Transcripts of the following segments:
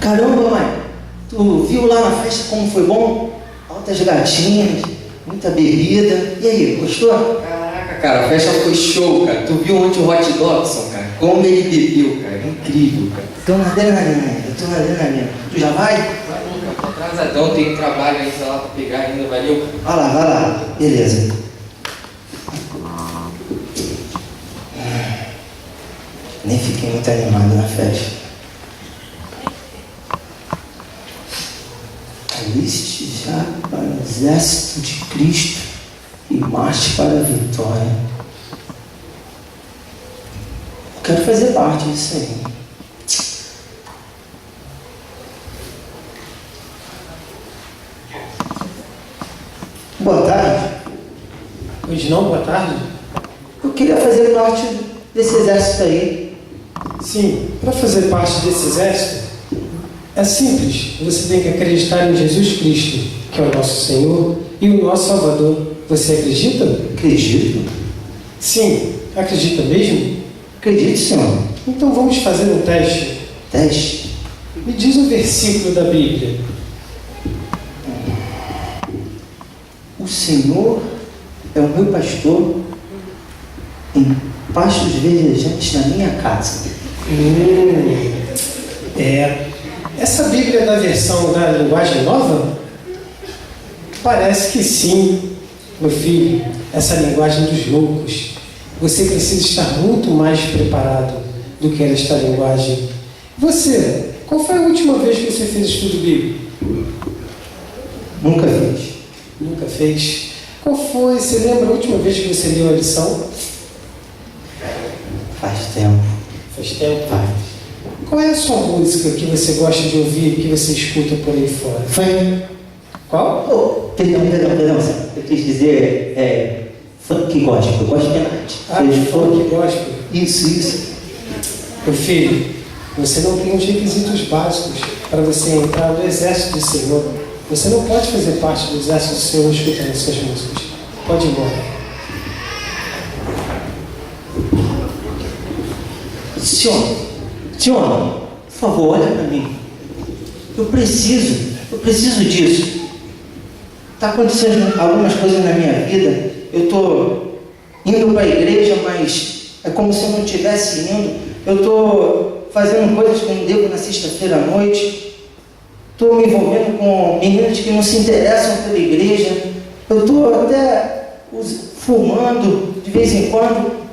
Caramba, mãe, tu viu lá na festa como foi bom? Altas gatinhas, muita bebida. E aí, gostou? Caraca, cara, a festa foi show, cara. Tu viu ontem o Hot Dogson, cara? Como ele bebeu, cara. Incrível, cara. Tô na adrenalina, tô na adrenalina. Tu já vai? Vai nunca, tô atrasadão, tem trabalho ainda lá pra pegar ainda, valeu? Vai lá. Beleza. Nem fiquei muito animado na festa. Aliste já para o exército de Cristo e marche para a vitória. Quero fazer parte disso aí. Boa tarde. Hoje não, boa tarde. Eu queria fazer parte desse exército aí. Sim, para fazer parte desse exército, é simples. Você tem que acreditar em Jesus Cristo, que é o nosso Senhor e o nosso Salvador. Você acredita? Acredito. Sim, acredita mesmo? Acredito, senhor. Então vamos fazer um teste. Teste. Me diz um versículo da Bíblia. O Senhor é o meu pastor em pastos verdejantes na minha casa. Essa Bíblia é da versão da linguagem nova? Parece que sim, meu filho. Essa linguagem dos loucos. Você precisa estar muito mais preparado do que esta linguagem. Você, qual foi a última vez que você fez estudo bíblico? Nunca fiz. Nunca fez? Qual foi? Você lembra a última vez que você leu a lição? Faz tempo. Faz tempo? Faz. Qual é a sua música que você gosta de ouvir, que você escuta por aí fora? Funk. Qual? Oh, perdão. Eu quis dizer funk gospel. Eu gosto de arte. Funk gospel. Isso. Meu filho, você não tem os requisitos básicos para você entrar no exército do Senhor. Você não pode fazer parte do exército do Senhor escutando essas músicas. Pode ir embora. Senhor, por favor, olha para mim. Eu preciso disso. Está acontecendo algumas coisas na minha vida. Eu estou indo para a igreja, mas é como se eu não estivesse indo. Eu estou fazendo coisas que eu não devo na sexta-feira à noite. Estou me envolvendo com meninas que não se interessam pela igreja. Eu estou até fumando de vez em quando.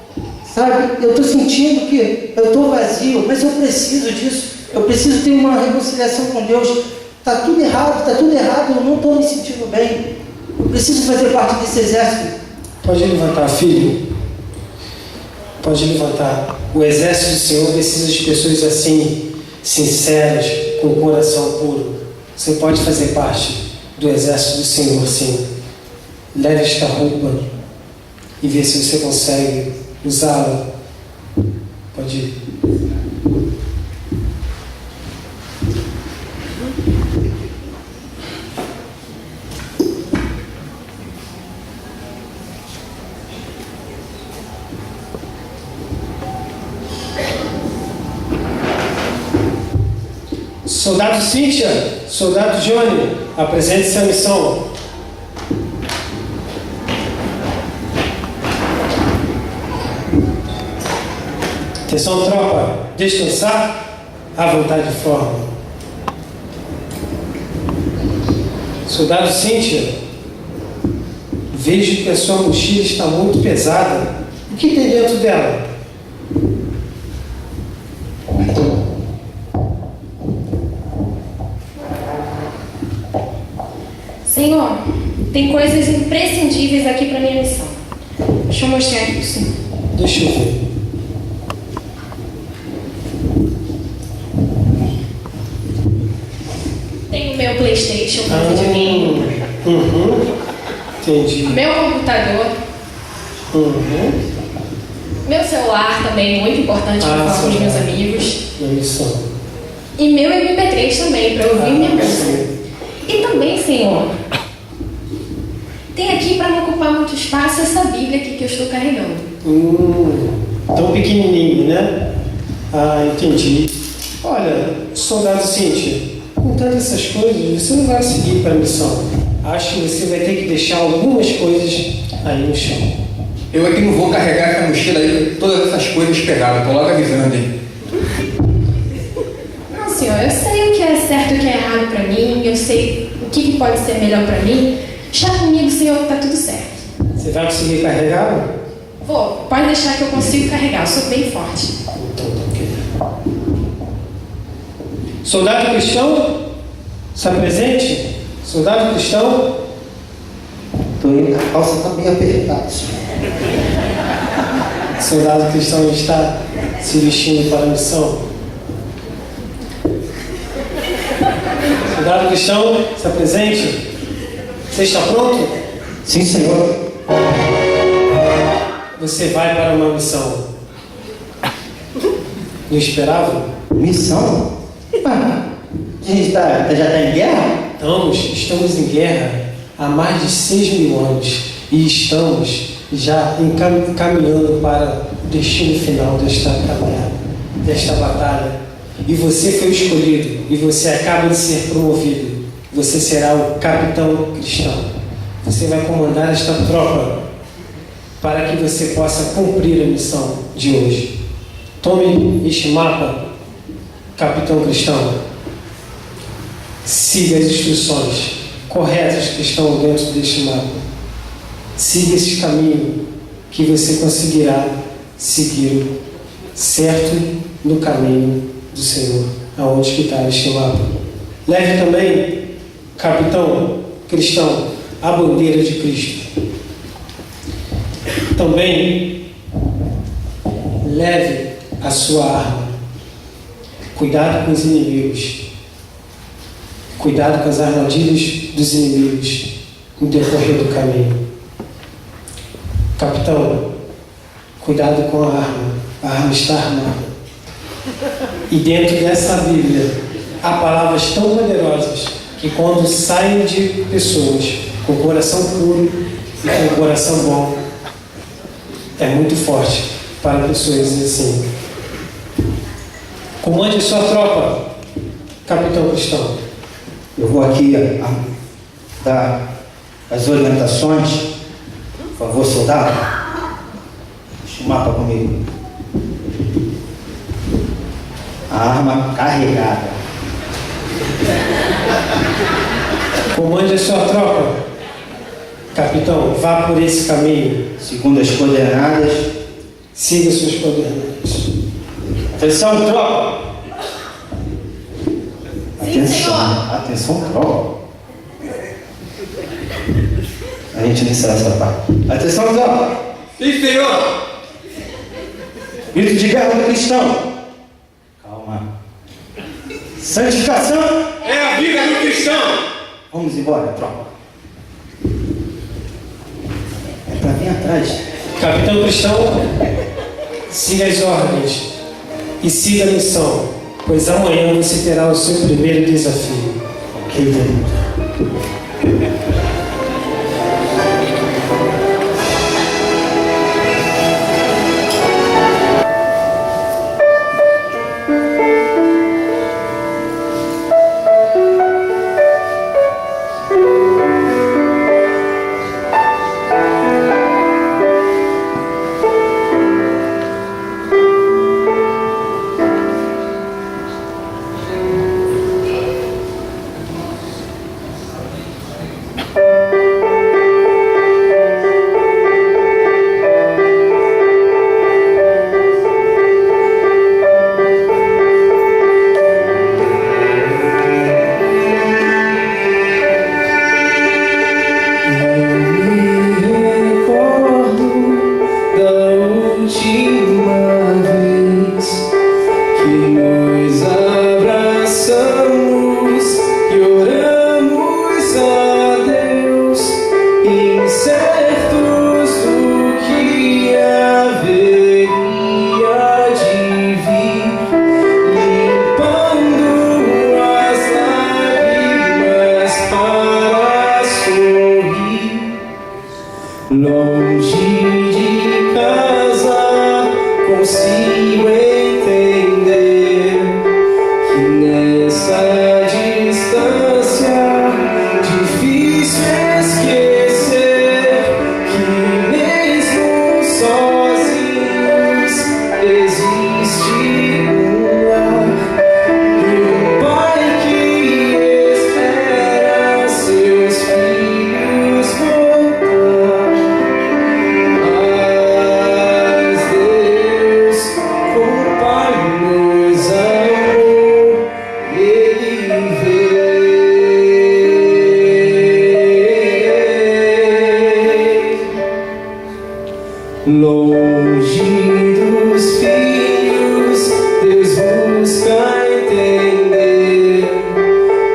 Sabe, eu estou sentindo que eu estou vazio, mas eu preciso disso. Eu preciso ter uma reconciliação com Deus. Está tudo errado, eu não estou me sentindo bem. Eu preciso fazer parte desse exército. Pode levantar, filho. Pode levantar. O exército do Senhor precisa de pessoas assim, sinceras, com o coração puro. Você pode fazer parte do exército do Senhor, sim. Leve esta roupa e vê se você consegue usá-la. Pode ir. Soldado Cíntia, soldado Johnny, apresente-se à missão. Atenção, tropa, descansar à vontade de forma. Soldado Cíntia, vejo que a sua mochila está muito pesada. O que tem dentro dela? Senhor, tem coisas imprescindíveis aqui para minha missão. Deixa eu mostrar aqui para o senhor. Deixa eu ver. Tem o meu PlayStation, meu videogame. Entendi. Meu computador. Meu celular também, muito importante para falar com os meus amigos. Na missão. E meu MP3 também, para ouvir minha música. E também, Senhor, tem aqui para não ocupar muito espaço essa Bíblia aqui que eu estou carregando. Tão pequenininho, né? Ah, entendi. Olha, Olha, soldado Cíntia, com tantas essas coisas, você não vai seguir para a missão. Acho que você vai ter que deixar algumas coisas aí no chão. Eu aqui não vou carregar essa mochila aí com todas essas coisas pesadas, tô logo avisando, hein? Não, senhor, eu sei o que é certo e o que é errado para mim, eu sei o que pode ser melhor para mim. Deixa comigo, senhor, que tá tudo certo. Você vai conseguir carregar? Vou, pode deixar que eu consigo carregar, eu sou bem forte. Então, tá ok. Soldado cristão, está presente? Soldado cristão, Estou indo com a calça tá bem apertada, senhor. soldado cristão está se vestindo para a missão. Soldado cristão, está presente? Você está pronto? Sim, senhor. Você vai para uma missão. Não esperava? Missão? Ah, a gente já está em guerra? Estamos em guerra há mais de 6.000 anos e estamos já caminhando para o destino final desta caminhada, desta batalha. E você foi escolhido e você acaba de ser promovido. Você será o capitão cristão. Você vai comandar esta tropa para que você possa cumprir a missão de hoje. Tome este mapa, capitão cristão. Siga as instruções corretas que estão dentro deste mapa. Siga esse caminho que você conseguirá seguir certo no caminho do Senhor, aonde que está este mapa. Leve também, capitão cristão, a bandeira de Cristo. Também leve a sua arma. Cuidado com os inimigos. Cuidado com as armadilhas dos inimigos no decorrer do caminho. Capitão, cuidado com a arma. A arma está armada. E dentro dessa Bíblia há palavras tão poderosas que quando saem de pessoas com coração puro e com coração bom, é muito forte para pessoas assim. Comande a sua tropa, capitão cristão. Eu vou aqui dar as orientações. Por favor, soldado. Deixa o mapa comigo. A arma carregada. Comande a sua tropa, capitão. Vá por esse caminho. Segundo as coordenadas. Siga suas coordenadas. Atenção, tropa! Sim, senhor. Atenção, tropa. A gente nem sabe essa parte. Atenção, tropa! Sim, senhor! Grito de guerra do cristão. Calma. Santificação É a vida do cristão! Vamos embora, tropa. É pra vir atrás. Capitão cristão, siga as ordens e siga a missão, pois amanhã você terá o seu primeiro desafio. Ok, querido. Nessa distância, difícil esquecer que mesmo sozinhos existe um lar e um pai que espera seus filhos voltar. Mas Deus, como Pai nos amou, Ele veio. Longe dos filhos, Deus busca entender,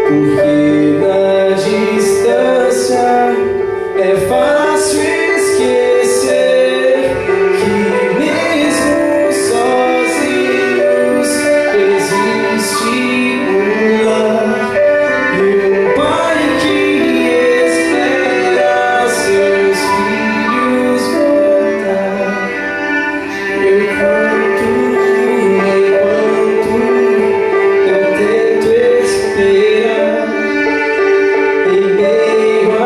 porque na distância é fácil esquecer que mesmo sozinhos existe um lar e um pai que espera seus filhos voltar. Eu canto enquanto eu tento esperar, em meio à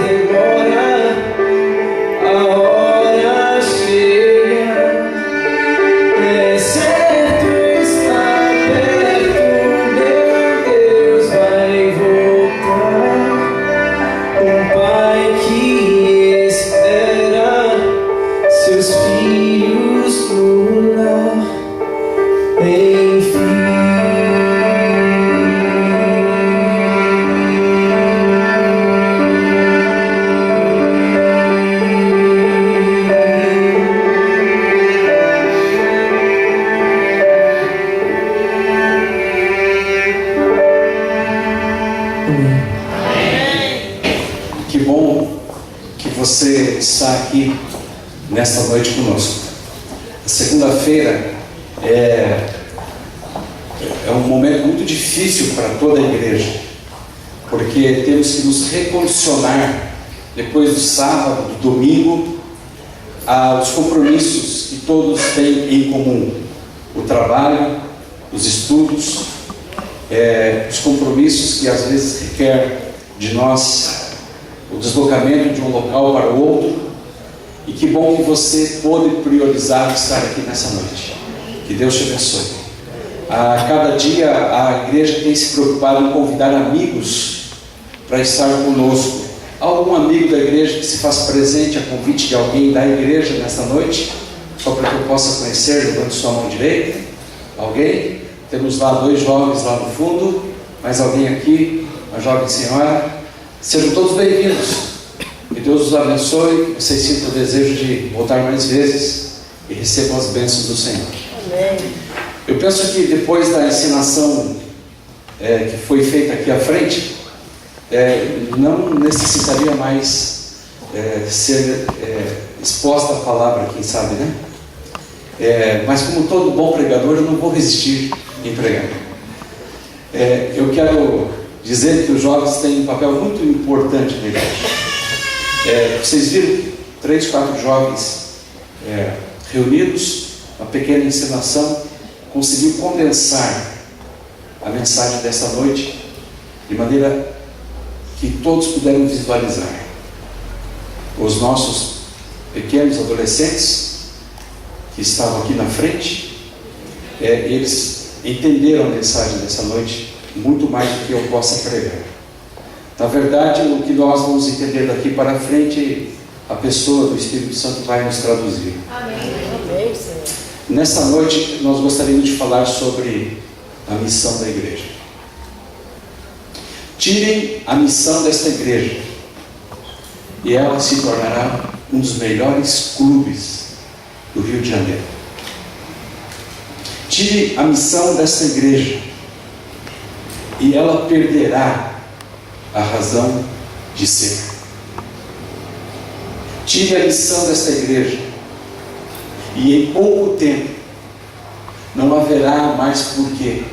demora, a hora chega. É certo estar perto, meu Deus vai voltar. Um pai que espera seus filhos no lar, Que bom que você está aqui nesta noite conosco. A segunda-feira é um momento muito difícil para toda a igreja, porque temos que nos recondicionar depois do sábado, do domingo, aos compromissos que todos têm em comum: o trabalho, os estudos, os compromissos que às vezes requer de nós o deslocamento de um local para o outro. E que bom que você pôde priorizar estar aqui nessa noite. Que Deus te abençoe. A cada dia a igreja tem se preocupado em convidar amigos para estar conosco. Há algum amigo da igreja que se faz presente a convite de alguém da igreja nesta noite? Só para que eu possa conhecer, levante sua mão direita. Alguém? Temos lá 2 jovens lá no fundo. Mais alguém aqui? Uma jovem senhora. Sejam todos bem-vindos. Que Deus os abençoe, que vocês sintam o desejo de voltar mais vezes e recebam as bênçãos do Senhor. Amém. Eu penso que depois da ensinação que foi feita aqui à frente, não necessitaria mais ser exposta a palavra, quem sabe, né? Mas como todo bom pregador, eu não vou resistir em pregar. Eu quero dizer que os jovens têm um papel muito importante na igreja. Vocês viram 3, 4 jovens reunidos, uma pequena encenação, conseguiu condensar a mensagem desta noite de maneira que todos puderam visualizar. Os nossos pequenos adolescentes que estavam aqui na frente, eles entenderam a mensagem dessa noite muito mais do que eu possa pregar. Na verdade, o que nós vamos entender daqui para frente, a pessoa do Espírito Santo vai nos traduzir. Amém. Amém, Senhor. Nesta noite, nós gostaríamos de falar sobre a missão da igreja. Tirem a missão desta igreja e ela se tornará um dos melhores clubes do Rio de Janeiro. Tire a missão desta igreja e ela perderá a razão de ser. Tire a missão desta igreja e em pouco tempo não haverá mais porquê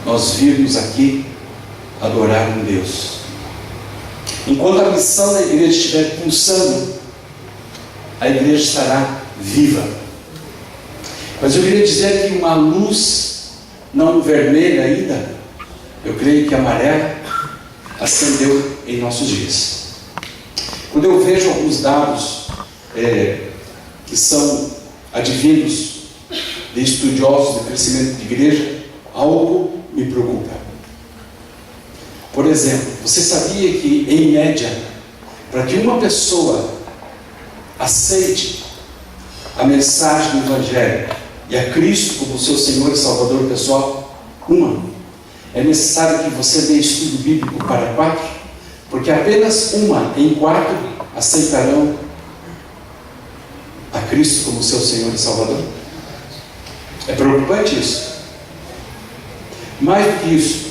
nós virmos aqui adorar um Deus. Enquanto a missão da igreja estiver pulsando, a igreja estará viva. Mas eu queria dizer que uma luz não vermelha ainda, eu creio que a maré acendeu em nossos dias. Quando eu vejo alguns dados que são advindos de estudiosos de crescimento de igreja, algo me preocupa. Por exemplo, você sabia que, em média, para que uma pessoa aceite a mensagem do Evangelho e a Cristo como seu Senhor e Salvador pessoal, é necessário que você dê estudo bíblico para 4, porque apenas 1 em 4 aceitarão a Cristo como seu Senhor e Salvador. É preocupante isso. Mais do que isso,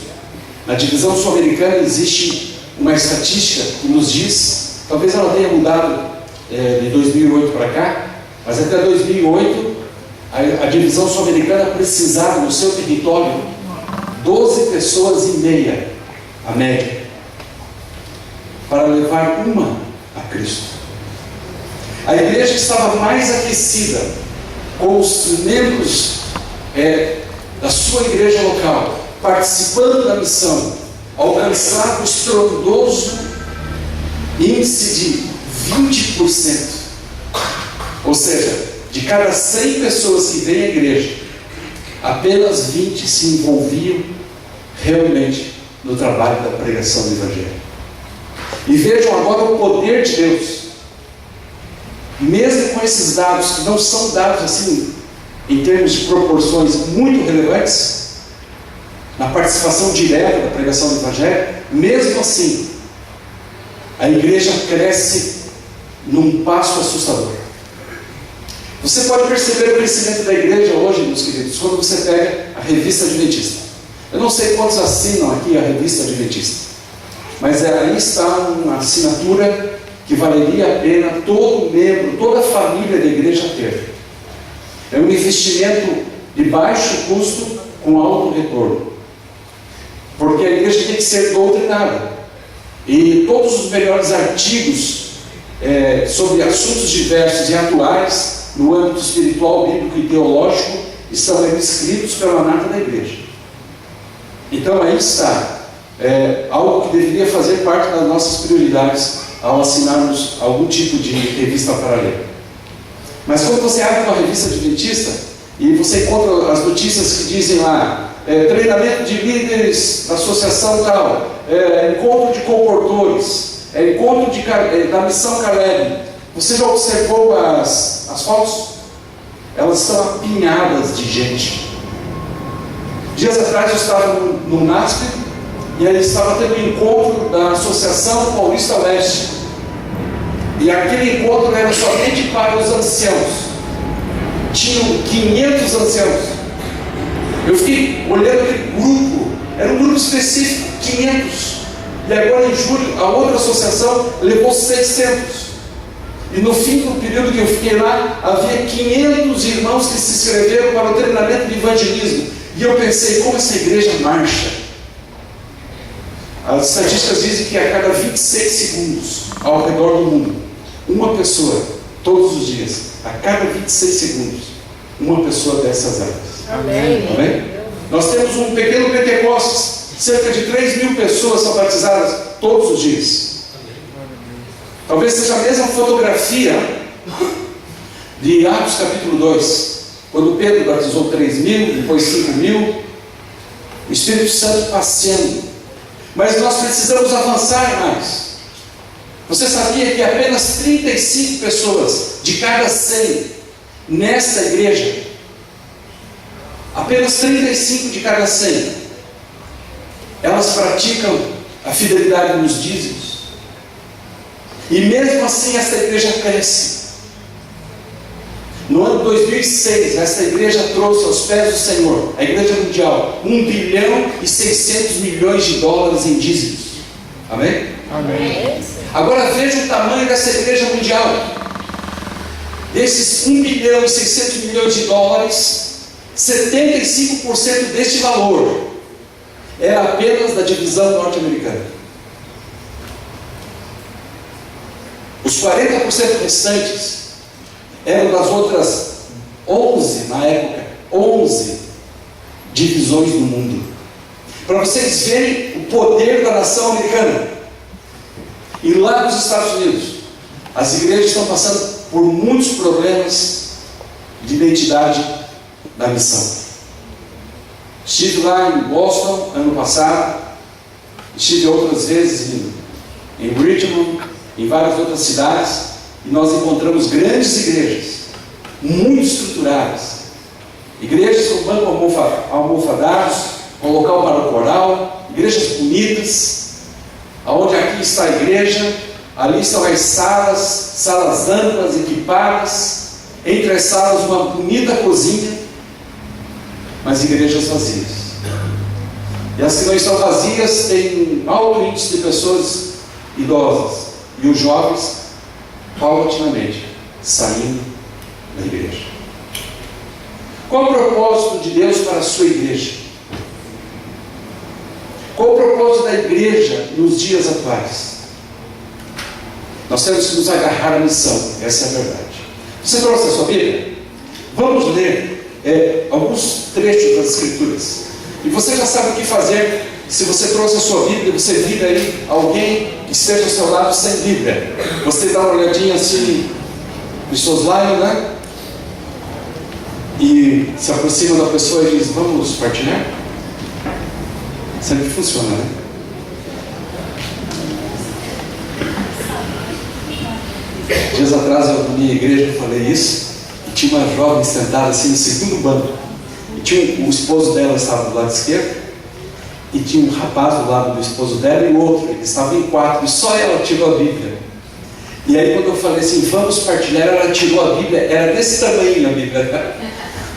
na divisão sul-americana existe uma estatística que nos diz, talvez ela tenha mudado de 2008 para cá, mas até 2008 a divisão sul-americana precisava no seu território 12 pessoas e meia, a média, para levar uma a Cristo. A igreja estava mais aquecida com os membros da sua igreja local, participando da missão, alcançar o estrondoso índice de 20%. Ou seja, de cada 100 pessoas que vêm à igreja, apenas 20 se envolviam realmente no trabalho da pregação do Evangelho. E vejam agora o poder de Deus. Mesmo com esses dados, que não são dados assim, em termos de proporções muito relevantes, na participação direta da pregação do Evangelho, mesmo assim, a igreja cresce num passo assustador. Você pode perceber o crescimento da igreja hoje, meus queridos, quando você pega a Revista Adventista. Eu não sei quantos assinam aqui a Revista Adventista, mas aí está uma assinatura que valeria a pena todo membro, toda a família da igreja ter. É um investimento de baixo custo com alto retorno, porque a igreja tem que ser doutrinada, e todos os melhores artigos sobre assuntos diversos e atuais no âmbito espiritual, bíblico e teológico estão ali escritos pela nata da igreja. Então aí está algo que deveria fazer parte das nossas prioridades ao assinarmos algum tipo de revista para ler. Mas quando você abre uma revista adventista e você encontra as notícias que dizem lá treinamento de líderes da associação tal, encontro de comportores, encontro da missão Caleb, você já observou as fotos? Elas estão apinhadas de gente. Dias atrás eu estava no NASP e aí estava tendo um encontro da Associação Paulista Leste, e aquele encontro era somente para os anciãos. Tinham 500 anciãos. Eu fiquei olhando aquele grupo, era um grupo específico, 500. E agora em julho, a outra associação levou 600. E no fim do período que eu fiquei lá, havia 500 irmãos que se inscreveram para o treinamento de evangelismo. E eu pensei, como essa igreja marcha? As estatísticas dizem que a cada 26 segundos, ao redor do mundo, uma pessoa, todos os dias, a cada 26 segundos, uma pessoa dessas áreas. Amém. Amém? Nós temos um pequeno Pentecostes, cerca de 3.000 pessoas são batizadas todos os dias. Talvez seja a mesma fotografia de Atos capítulo 2, quando Pedro batizou 3.000, depois 5.000, o Espírito Santo passeando. Mas nós precisamos avançar mais. Você sabia que apenas 35 pessoas de cada 100 nesta igreja, apenas 35 de cada 100, elas praticam a fidelidade nos dízimos? E mesmo assim esta igreja cresce. No ano 2006, esta igreja trouxe aos pés do Senhor, a igreja mundial, 1 bilhão e 600 milhões de dólares em dízimos. Amém? Amém. Agora veja o tamanho dessa igreja mundial. Desses 1 bilhão e 600 milhões de dólares, 75% deste valor era apenas da divisão norte-americana. Os 40% restantes eram das outras 11, na época, 11 divisões do mundo. Para vocês verem o poder da nação americana. E lá nos Estados Unidos, as igrejas estão passando por muitos problemas de identidade da missão. Estive lá em Boston ano passado, estive outras vezes em Richmond, em várias outras cidades, e nós encontramos grandes igrejas, muito estruturadas, igrejas com banco almofadados, com local para o coral, igrejas bonitas, aonde aqui está a igreja, ali estão as salas amplas, equipadas, entre as salas uma bonita cozinha, mas igrejas vazias. E as que não estão vazias têm alto índice de pessoas idosas, e os jovens, paulatinamente, saindo da igreja. Qual o propósito de Deus para a sua igreja? Qual o propósito da igreja nos dias atuais? Nós temos que nos agarrar à missão, essa é a verdade. Você trouxe a sua Bíblia? Vamos ler alguns trechos das Escrituras. E você já sabe o que fazer. Se você trouxe a sua Bíblia, você vira aí alguém que esteja ao seu lado sem Bíblia. Você dá uma olhadinha assim nos seus lábios, né? E se aproxima da pessoa e diz: vamos partilhar? Sempre funciona, né? Dias atrás eu na minha igreja falei isso, e tinha uma jovem sentada assim no segundo banco, e tinha o esposo dela estava do lado esquerdo, e tinha um rapaz do lado do esposo dela e o outro, eles estavam em 4, e só ela tirou a Bíblia. E aí quando eu falei assim, vamos partilhar, ela tirou a Bíblia, era desse tamanho a Bíblia,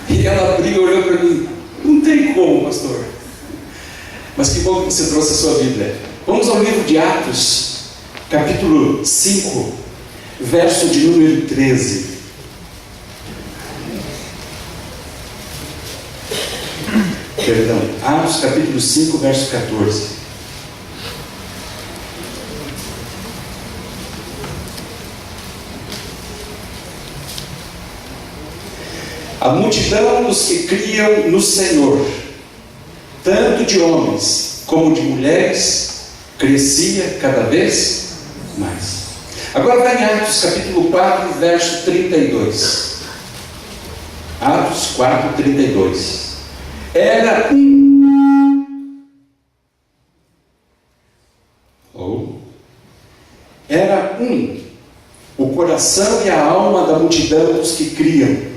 e ela abriu e olhou para mim: não tem como, pastor. Mas que bom que você trouxe a sua Bíblia. Vamos ao livro de Atos, capítulo 5, verso de número 13. Perdão, Atos capítulo 5, verso 14. A multidão dos que criam no Senhor, tanto de homens como de mulheres, crescia cada vez mais. Agora vai em Atos capítulo 4, verso 32. Atos 4, 32. Era o coração e a alma da multidão dos que criam.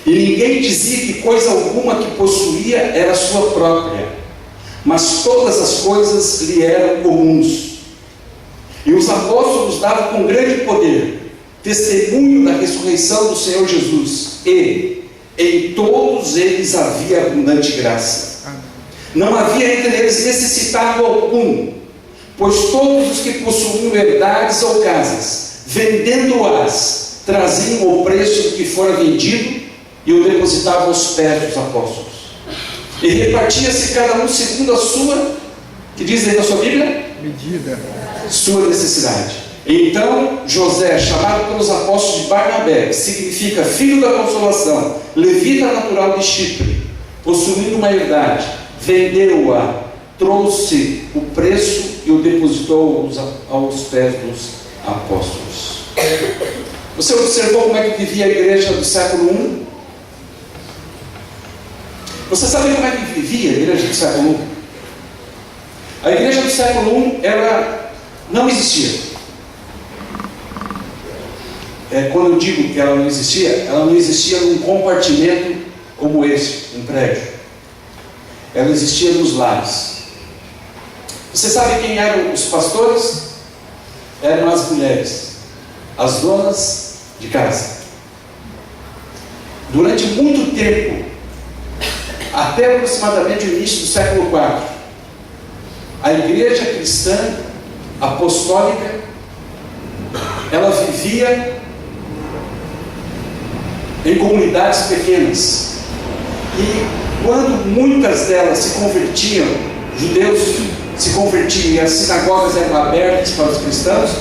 E ninguém dizia que coisa alguma que possuía era sua própria, mas todas as coisas lhe eram comuns. E os apóstolos davam com grande poder testemunho da ressurreição do Senhor Jesus, e em todos eles havia abundante graça. Não havia entre eles necessitado algum, pois todos os que possuíam herdades ou casas, vendendo-as, traziam o preço do que fora vendido e o depositavam aos pés dos apóstolos. E repartia-se cada um segundo a sua, que diz aí na sua Bíblia? Medida. Sua necessidade. Então José, chamado pelos apóstolos de Barnabé, que significa filho da consolação, levita natural de Chipre, possuindo uma herdade, vendeu-a, trouxe o preço e o depositou aos pés dos apóstolos. Você observou como é que vivia a igreja do século I? Você sabe como é que vivia a igreja do século I? A igreja do século I, ela não existia. Quando eu digo que ela não existia num compartimento como esse, um prédio. Ela existia nos lares. Você sabe quem eram os pastores? Eram as mulheres, as donas de casa. Durante muito tempo, até aproximadamente o início do século IV, a igreja cristã apostólica, ela vivia em comunidades pequenas. E quando muitas delas se convertiam, judeus se convertiam e as sinagogas eram abertas para os cristãos,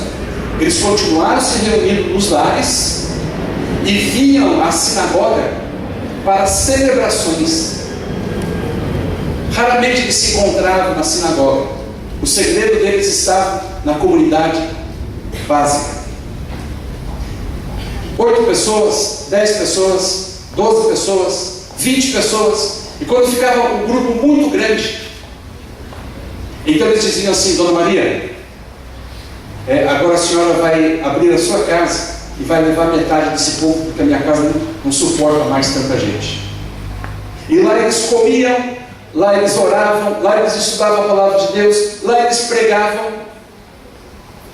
eles continuaram se reunindo nos lares e vinham à sinagoga para celebrações. Raramente eles se encontravam na sinagoga. O segredo deles estava na comunidade básica. 8 pessoas, 10 pessoas, 12 pessoas, 20 pessoas. E quando ficava um grupo muito grande, então eles diziam assim: Dona Maria, agora a senhora vai abrir a sua casa e vai levar metade desse povo, porque a minha casa não suporta mais tanta gente. E lá eles comiam, lá eles oravam, lá eles estudavam a palavra de Deus, lá eles pregavam.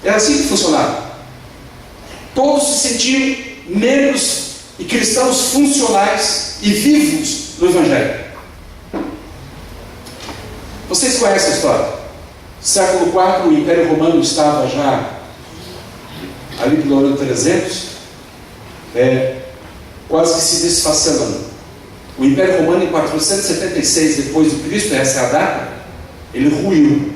Era assim que funcionava. Todos se sentiam membros e cristãos funcionais e vivos do Evangelho. Vocês conhecem a história? Século IV, o Império Romano estava já ali pelo ano 300, quase que se desfacelando. O Império Romano, em 476 depois de Cristo, essa é a data, ele ruiu.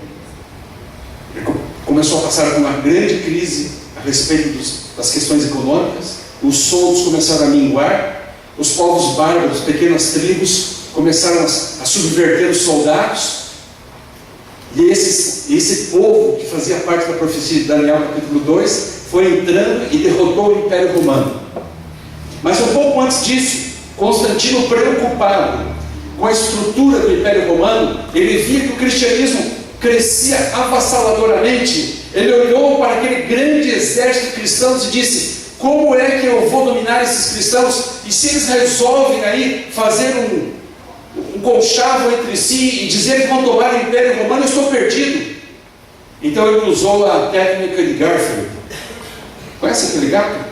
Ele começou a passar por uma grande crise a respeito das questões econômicas. Os soldos começaram a minguar, os povos bárbaros, pequenas tribos, começaram a subverter os soldados. E esse povo, que fazia parte da profecia de Daniel capítulo 2, foi entrando e derrotou o Império Romano. Mas um pouco antes disso, Constantino, preocupado com a estrutura do Império Romano, ele via que o cristianismo crescia avassaladoramente. Ele olhou para aquele grande exército de cristãos e disse: como é que eu vou dominar esses cristãos? E se eles resolvem aí fazer um conchavo entre si e dizer que vão tomar o Império Romano, eu estou perdido. Então ele usou a técnica de Garfield. Conhece aquele gato?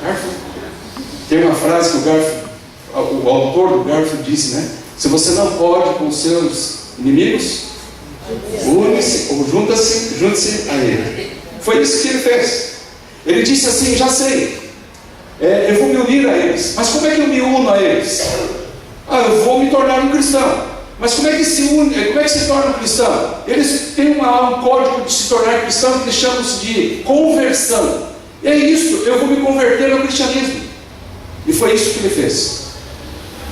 Garfield? Tem uma frase que o autor do Garfield disse, né? Se você não pode com seus inimigos, une-se ou junte-se a ele. Foi isso que ele fez. Ele disse assim: já sei, eu vou me unir a eles. Mas como é que eu me uno a eles? Eu vou me tornar um cristão. Mas como é que se torna um cristão? Eles têm um código de se tornar cristão que eles chamam de conversão. E é isso, eu vou me converter ao cristianismo. E foi isso que ele fez.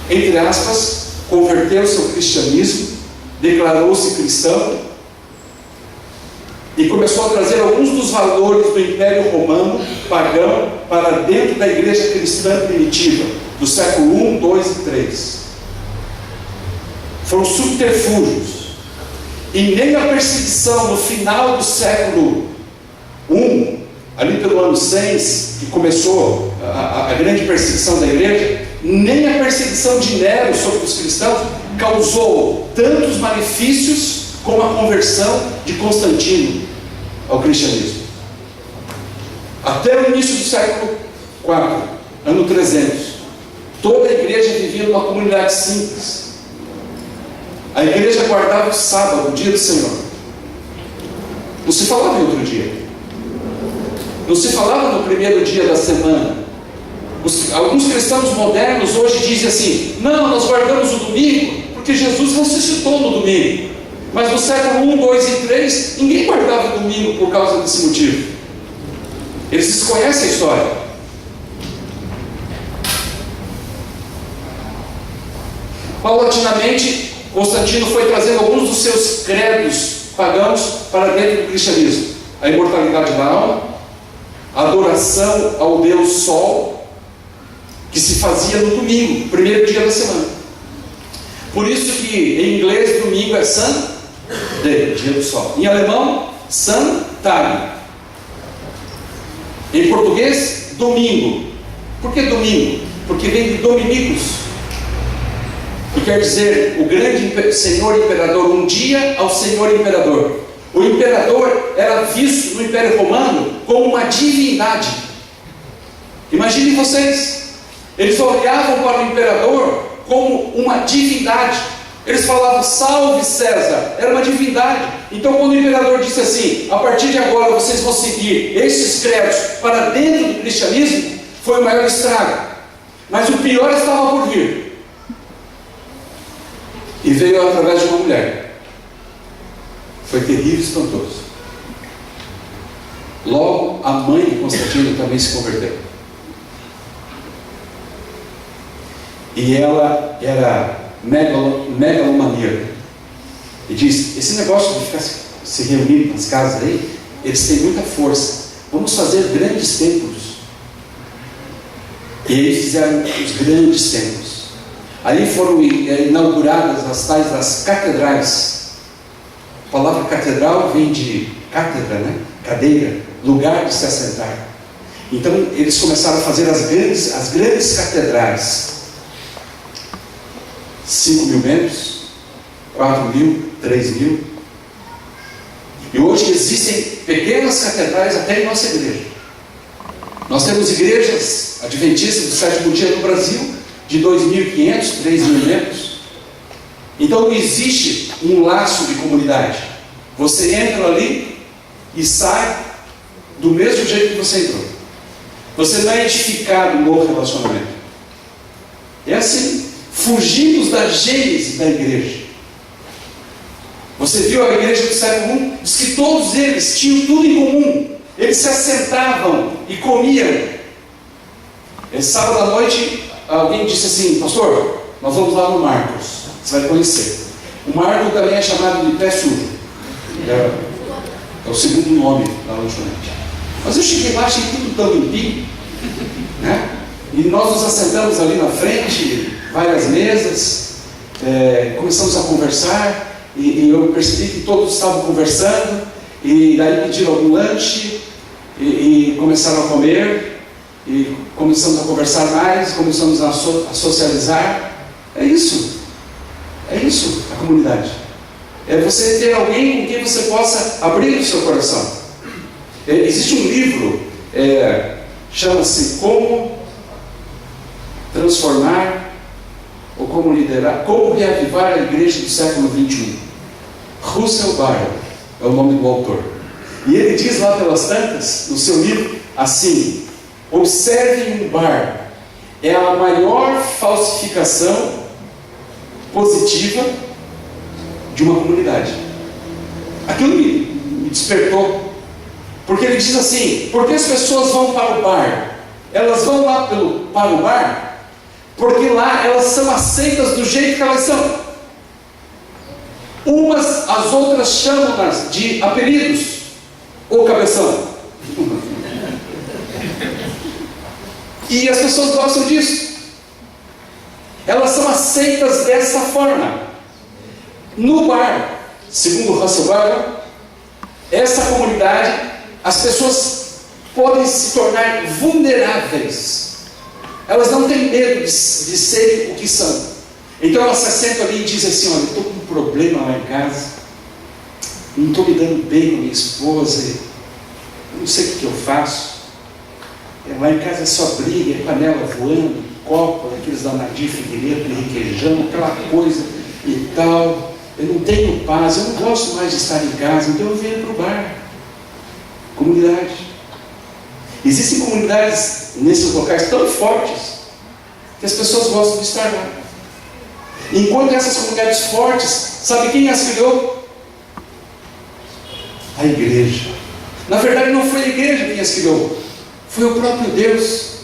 Entre aspas, converteu-se ao cristianismo, declarou-se cristão e começou a trazer alguns dos valores do Império Romano pagão para dentro da igreja cristã primitiva, do século I, II e III. Foram subterfúgios. E nem a perseguição no final do século I, ali pelo ano 100, que começou a grande perseguição da igreja, nem a perseguição de Nero sobre os cristãos causou tantos malefícios como a conversão de Constantino ao cristianismo. Até o início do século IV, ano 300, toda a igreja vivia numa comunidade simples. A igreja guardava o sábado, o dia do Senhor. Não se falava em outro dia. Não se falava no primeiro dia da semana. Alguns cristãos modernos hoje dizem assim: não, nós guardamos o domingo porque Jesus ressuscitou no domingo. Mas no século I, II e III, ninguém guardava o domingo por causa desse motivo. Eles desconhecem a história. Paulatinamente, Constantino foi trazendo alguns dos seus credos pagãos para dentro do cristianismo: a imortalidade da alma, a adoração ao Deus Sol, que se fazia no domingo, primeiro dia da semana. Por isso que em inglês domingo é Sunday, dia do sol. Em alemão, Sonntag. Em português, domingo. Por que domingo? Porque vem de Dominicus, que quer dizer o grande Senhor Imperador, um dia ao Senhor Imperador. O imperador era visto no Império Romano como uma divindade. Imaginem vocês, eles olhavam para o imperador como uma divindade. Eles falavam: salve César, era uma divindade. Então quando o imperador disse assim: a partir de agora vocês vão seguir esses credos para dentro do cristianismo, foi o maior estrago. Mas o pior estava por vir. E veio através de uma mulher. Foi terrível e espantoso. Logo, a mãe de Constantino também se converteu. E ela era megalomaníaca. E diz, esse negócio de ficar se reunindo nas casas aí, eles têm muita força. Vamos fazer grandes templos. E eles fizeram os grandes templos. Ali foram inauguradas as tais das catedrais. A palavra catedral vem de cátedra, né? Cadeira, lugar de se assentar. Então eles começaram a fazer as grandes catedrais. 5.000 metros, 4.000, 3.000. E hoje existem pequenas catedrais até em nossa igreja. Nós temos igrejas adventistas do sétimo dia no Brasil, de 2.500, 3.000 metros. Então não existe um laço de comunidade. Você entra ali e sai do mesmo jeito que você entrou. Você não é edificado no relacionamento. É assim, fugindo da gênese da igreja. Você viu a igreja do século I? Diz que todos eles tinham tudo em comum. Eles se assentavam e comiam. Esse sábado à noite, alguém disse assim, pastor, nós vamos lá no Marcos. Você vai conhecer. O Marcos também é chamado de pé sujo. É o segundo nome da lanchonete. Mas eu cheguei lá, achei tudo tão limpinho, né? E nós nos assentamos ali na frente, várias mesas, começamos a conversar, e eu percebi que todos estavam conversando, e daí pediram algum lanche, e começaram a comer, e começamos a conversar mais, começamos a socializar. É isso a comunidade. É você ter alguém com quem você possa abrir o seu coração. Existe um livro, chama-se Como Transformar ou Como Liderar, Como Reavivar a Igreja do século XXI. Russell Barrow é o nome do autor. E ele diz lá pelas tantas, no seu livro, assim: observe um bar, é a maior falsificação positiva de uma comunidade. Aquilo me despertou. Porque ele diz assim, por que as pessoas vão para o bar? Elas vão lá para o bar porque lá elas são aceitas do jeito que elas são. Umas, as outras chamam-nas de apelidos ou cabeção. E as pessoas gostam disso. Elas são aceitas dessa forma. No bar, segundo Russell Barrow, essa comunidade, as pessoas podem se tornar vulneráveis. Elas não têm medo de ser o que são. Então elas se assentam ali e dizem assim, olha, eu estou com um problema lá em casa, não estou me dando bem com minha esposa, eu não sei o que eu faço. Lá em casa é só briga, é panela voando, copo, aqueles danadinhos, figueiredo, requeijão, aquela coisa e tal. Eu não tenho paz, eu não gosto mais de estar em casa, então eu venho para o bar. Comunidade. Existem comunidades nesses locais tão fortes que as pessoas gostam de estar lá. Enquanto essas comunidades fortes, sabe quem as criou? A igreja. Na verdade não foi a igreja quem as criou, foi o próprio Deus.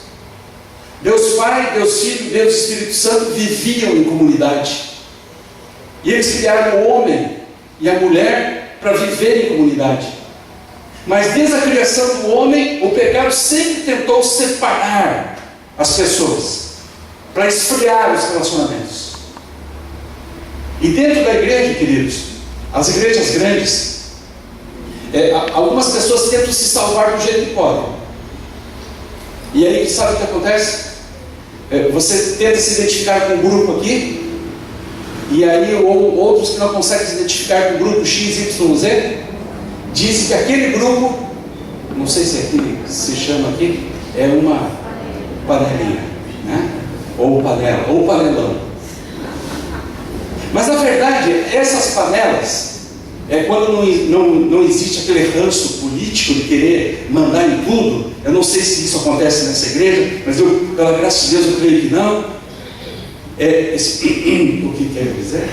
Deus Pai, Deus Filho, Deus Espírito Santo viviam em comunidade. E eles criaram o homem e a mulher para viver em comunidade. Mas desde a criação do homem, o pecado sempre tentou separar as pessoas, para esfriar os relacionamentos. E dentro da igreja, queridos, as igrejas grandes, algumas pessoas tentam se salvar do jeito que podem. E aí, sabe o que acontece? Você tenta se identificar com um grupo aqui, e aí outros que não conseguem se identificar com o grupo XYZ, dizem que aquele grupo, não sei se aquele se chama aqui, é uma panelinha, né? Ou panela, ou panelão. Mas na verdade, essas panelas, quando não existe aquele ranço político de querer mandar em tudo, eu não sei se isso acontece nessa igreja, mas pela graça de Deus eu creio que não. O que quer dizer?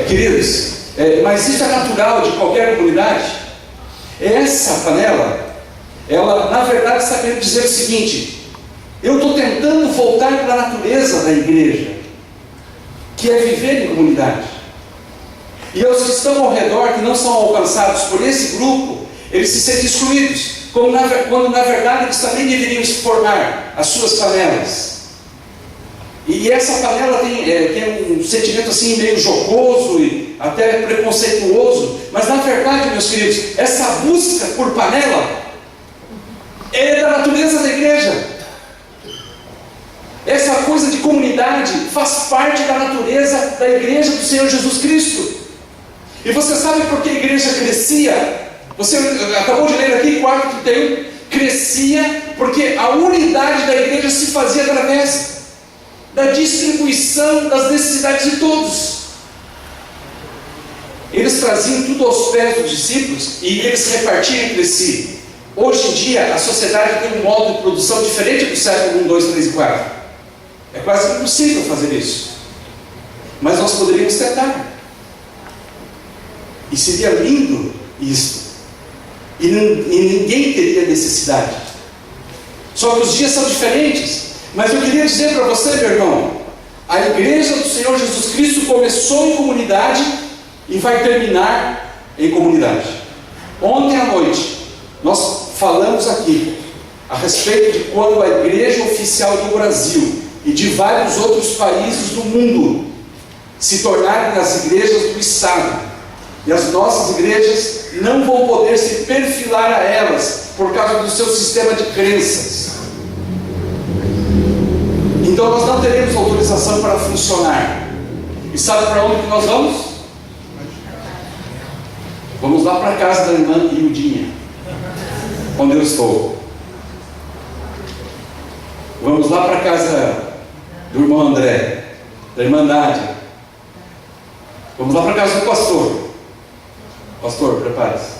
Queridos, mas isso é natural de qualquer comunidade. Essa panela, ela na verdade está querendo dizer o seguinte: eu estou tentando voltar para a natureza da igreja, que é viver em comunidade. E os que estão ao redor, que não são alcançados por esse grupo, eles se sentem excluídos, quando na verdade eles também deveriam se formar as suas panelas. E essa panela tem um sentimento assim meio jocoso e até preconceituoso, mas na verdade, meus queridos, essa busca por panela é da natureza da igreja. Essa coisa de comunidade faz parte da natureza da igreja do Senhor Jesus Cristo. E você sabe por que a igreja crescia? Você acabou de ler aqui, 4:31, crescia porque a unidade da igreja se fazia através da distribuição das necessidades de todos. Eles traziam tudo aos pés dos discípulos e eles repartiam entre si. Hoje em dia, a sociedade tem um modo de produção diferente do século 1, 2, 3 e 4. É quase impossível fazer isso. Mas nós poderíamos tentar. E seria lindo isso. E ninguém teria necessidade. Só que os dias são diferentes. Mas eu queria dizer para você, meu irmão, a igreja do Senhor Jesus Cristo começou em comunidade e vai terminar em comunidade. Ontem à noite, nós falamos aqui a respeito de quando a igreja oficial do Brasil e de vários outros países do mundo se tornarem as igrejas do Estado. E as nossas igrejas não vão poder se perfilar a elas por causa do seu sistema de crenças. Então nós não teremos autorização para funcionar. E sabe para onde que nós vamos? Vamos lá para a casa da irmã Ildinha, onde eu estou. Vamos lá para a casa do irmão André, da irmã Nádia. Vamos lá para a casa do pastor. Pastor, prepare-se.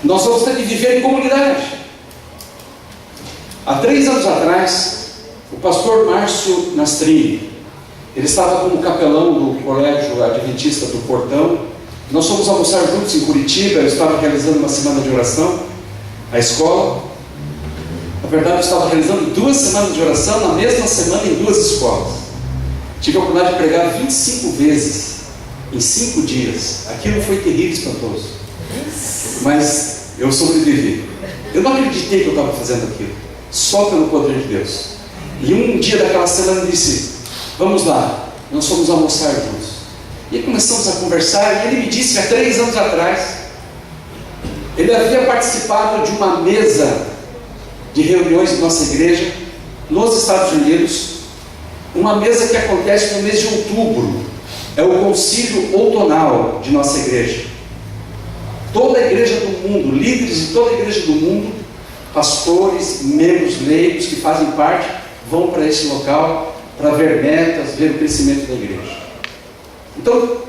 Nós vamos ter que viver em comunidade. Há 3 anos atrás, o pastor Márcio Nastrini, ele estava como capelão do colégio adventista do Portão. Nós fomos almoçar juntos em Curitiba. Eu estava realizando uma semana de oração na escola. Na verdade, eu estava realizando 2 semanas de oração na mesma semana em 2 escolas. Tive a oportunidade de pregar 25 vezes em 5 dias. Aquilo foi terrível, espantoso. Mas eu sobrevivi. Eu não acreditei que eu estava fazendo aquilo, só pelo poder de Deus. E um dia daquela semana eu disse: vamos lá, nós fomos almoçar juntos. E aí começamos a conversar, e ele me disse, há 3 anos atrás, ele havia participado de uma mesa de reuniões de nossa igreja nos Estados Unidos, uma mesa que acontece no mês de outubro. É o concílio outonal de nossa igreja. Toda a igreja do mundo, líderes de toda a igreja do mundo, pastores, membros leigos que fazem parte, vão para esse local para ver metas, ver o crescimento da igreja. Então,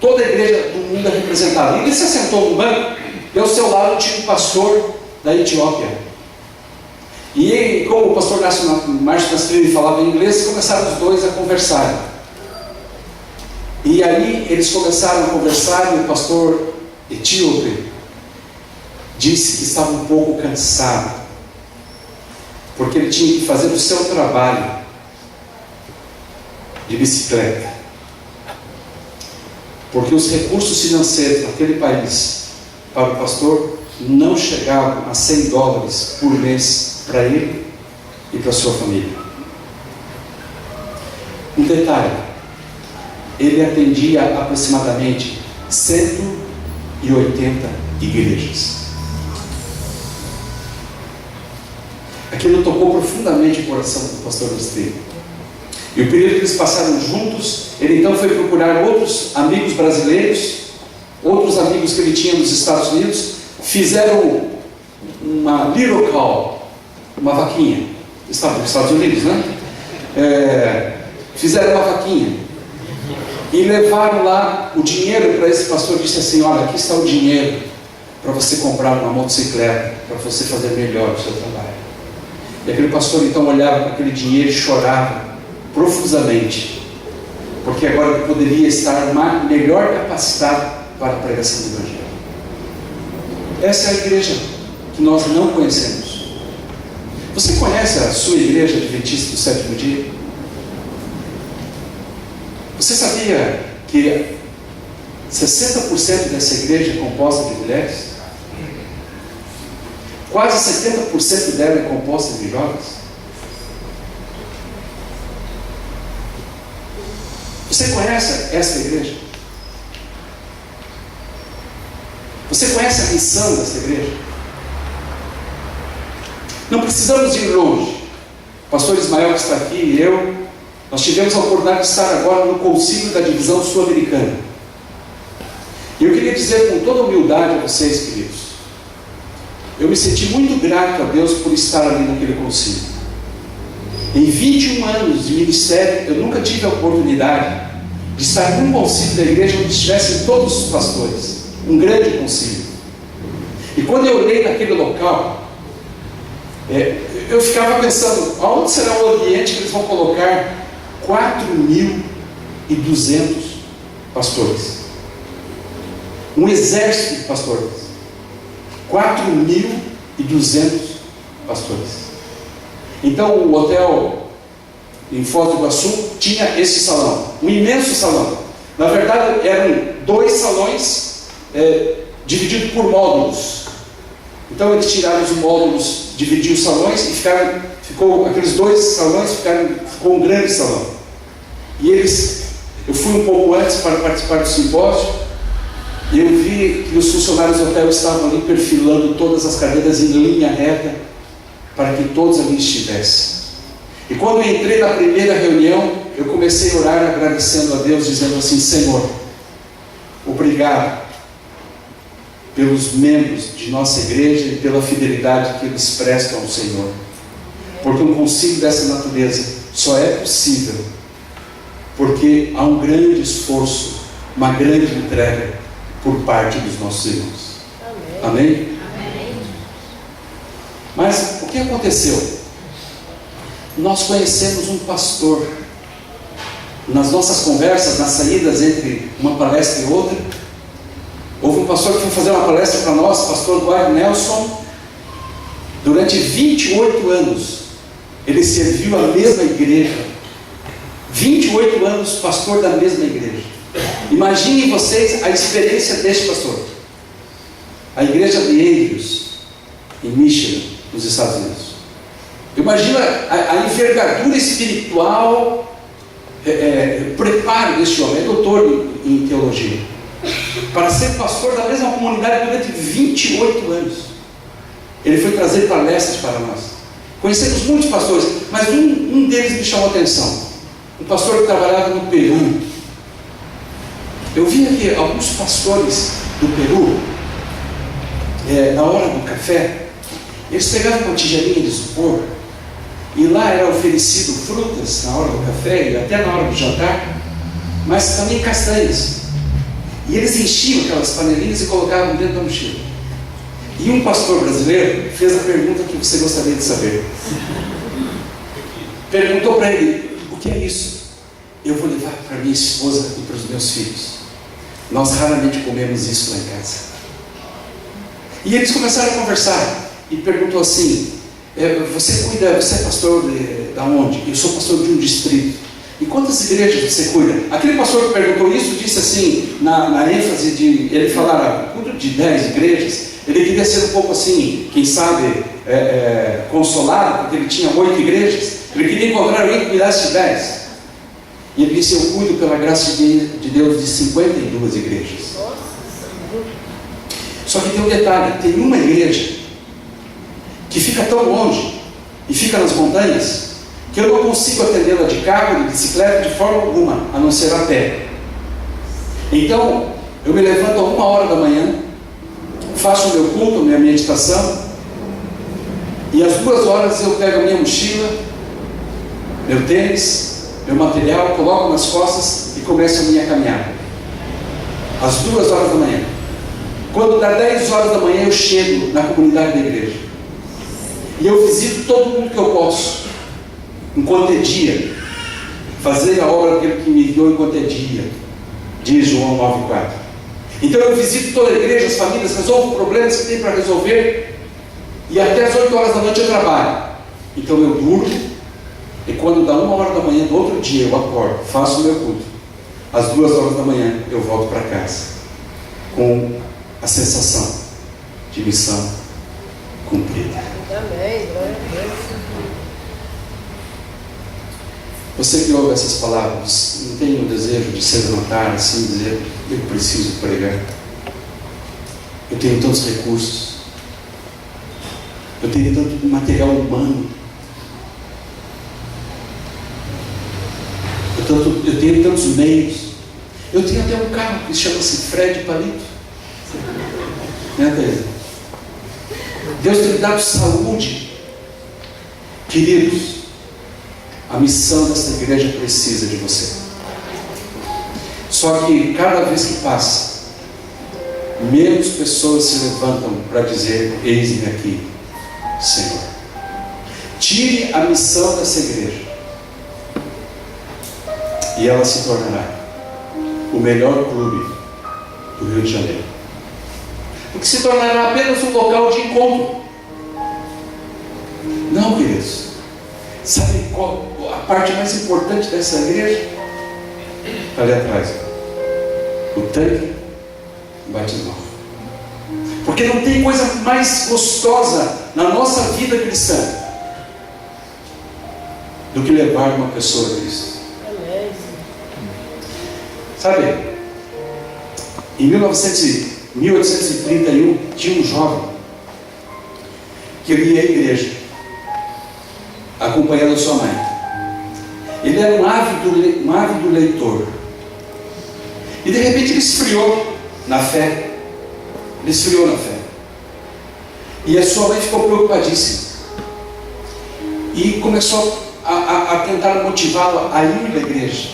toda a igreja do mundo é representada. E ele se assentou no banco, e ao seu lado tinha um pastor da Etiópia. E ele, como o pastor Márcio Nastrini falava em inglês, começaram os dois a conversar. E aí eles começaram a conversar, e o pastor etíope disse que estava um pouco cansado, porque ele tinha que fazer o seu trabalho de bicicleta, porque os recursos financeiros naquele país para o pastor não chegavam a $100 por mês para ele e para a sua família. Um detalhe: ele atendia aproximadamente 180 igrejas. Aquilo tocou profundamente o coração do pastor Nastrini. E o período que eles passaram juntos, ele então foi procurar outros amigos brasileiros, outros amigos que ele tinha nos Estados Unidos, fizeram uma little cow, uma vaquinha. Estava nos Estados Unidos, né? Fizeram uma vaquinha e levaram lá o dinheiro para esse pastor. Disse assim: olha, aqui está o dinheiro para você comprar uma motocicleta, para você fazer melhor o seu trabalho. E aquele pastor então olhava para aquele dinheiro e chorava profusamente, porque agora ele poderia estar melhor capacitado para a pregação do Evangelho. Essa é a igreja que nós não conhecemos. Você conhece a sua igreja adventista do sétimo dia? Você sabia que 60% dessa igreja é composta de mulheres? Quase 70% dela é composta de jovens? Você conhece essa igreja? Você conhece a missão dessa igreja? Não precisamos ir longe. O pastor Ismael que está aqui e eu, nós tivemos a oportunidade de estar agora no concílio da divisão sul-americana. E eu queria dizer com toda humildade a vocês, queridos, eu me senti muito grato a Deus por estar ali naquele concílio. Em 21 anos de ministério, eu nunca tive a oportunidade de estar num concílio da igreja onde estivessem todos os pastores. Um grande concílio. E quando eu olhei naquele local, eu ficava pensando, aonde será o ambiente que eles vão colocar 4.200 pastores? Um exército de pastores. 4.200 pastores. Então o hotel em Foz do Iguaçu tinha esse salão, um imenso salão. Na verdade eram 2 salões divididos por módulos. Então eles tiraram os módulos, dividiram os salões e ficou aqueles 2 salões, ficou um grande salão. E eu fui um pouco antes para participar do simpósio e eu vi que os funcionários do hotel estavam ali perfilando todas as cadeiras em linha reta para que todos ali estivessem. E quando eu entrei na primeira reunião, eu comecei a orar agradecendo a Deus, dizendo assim: Senhor, obrigado pelos membros de nossa igreja e pela fidelidade que eles prestam ao Senhor. Porque um concílio dessa natureza só é possível porque há um grande esforço, uma grande entrega por parte dos nossos irmãos. Amém? Amém? Mas o que aconteceu? Nós conhecemos um pastor. Nas nossas conversas, nas saídas entre uma palestra e outra, houve um pastor que foi fazer uma palestra para nós, pastor Eduardo Nelson. Durante 28 anos, ele serviu a mesma igreja. 28 anos, pastor da mesma igreja. Imaginem vocês a experiência deste pastor. A igreja de Andrews, em Michigan, nos Estados Unidos. Imagina a envergadura espiritual, preparo deste homem, é doutor em teologia, para ser pastor da mesma comunidade durante 28 anos. Ele foi trazer palestras para nós. Conhecemos muitos pastores, mas um deles me chamou a atenção. Um pastor que trabalhava no Peru. Eu vi aqui alguns pastores do Peru, na hora do café, eles pegavam uma tigelinha de isopor e lá era oferecido frutas na hora do café e até na hora do jantar, mas também castanhas. E eles enchiam aquelas panelinhas e colocavam dentro da mochila. E um pastor brasileiro fez a pergunta que você gostaria de saber. Perguntou para ele: o que é isso? Eu vou levar para minha esposa e para os meus filhos. Nós raramente comemos isso lá em casa. E eles começaram a conversar e perguntou assim: você é pastor de onde? Eu sou pastor de um distrito. E quantas igrejas você cuida? Aquele pastor que perguntou isso disse assim, na ênfase de ele falar, cuido de 10 igrejas. Ele queria ser um pouco assim, quem sabe, consolado, porque ele tinha 8 igrejas. Ele queria encontrar alguém que cuidasse de 10. E ele disse: eu cuido pela graça de Deus de 52 igrejas. Só que tem um detalhe: tem uma igreja que fica tão longe e fica nas montanhas que eu não consigo atendê-la de carro, de bicicleta, de forma alguma, a não ser a pé. Então eu me levanto a 1h da manhã, faço o meu culto, a minha meditação, e às 2h eu pego a minha mochila, meu tênis, meu material, coloco nas costas e começo a minha caminhada. Às 2h da manhã. Quando dá 10h da manhã eu chego na comunidade da igreja. E eu visito todo mundo que eu posso, enquanto é dia. Fazer a obra daquele que me enviou enquanto é dia, diz João 9,4. Então eu visito toda a igreja, as famílias, resolvo problemas que tem para resolver. E até às 8h da noite eu trabalho. Então eu durmo. E quando dá 1h da manhã do outro dia eu acordo, faço o meu culto. às 2h da manhã, eu volto para casa com a sensação de missão cumprida. Amém. Glória a Deus. Você que ouve essas palavras, não tem o desejo de se levantar assim e dizer: eu preciso pregar. Eu tenho tantos recursos. Eu tenho tanto material humano. Eu tenho tantos meios. Eu tenho até um carro que chama-se Fred Palito. Né, Teresa? Deus tem me dado saúde. Queridos, a missão desta igreja precisa de você. Só que cada vez que passa, menos pessoas se levantam para dizer: eis-me aqui, Senhor. Tire a missão dessa igreja e ela se tornará o melhor clube do Rio de Janeiro, porque se tornará apenas um local de encontro. Não, queridos. Sabe qual a parte mais importante dessa igreja? Está ali atrás, o tanque batismal. Porque não tem coisa mais gostosa na nossa vida cristã do que levar uma pessoa a Cristo. Sabe, em 1831 tinha um jovem que ia à igreja acompanhando a sua mãe. Ele era um ávido leitor. E de repente ele esfriou na fé. E a sua mãe ficou preocupadíssima. E começou a tentar motivá-lo a ir à igreja.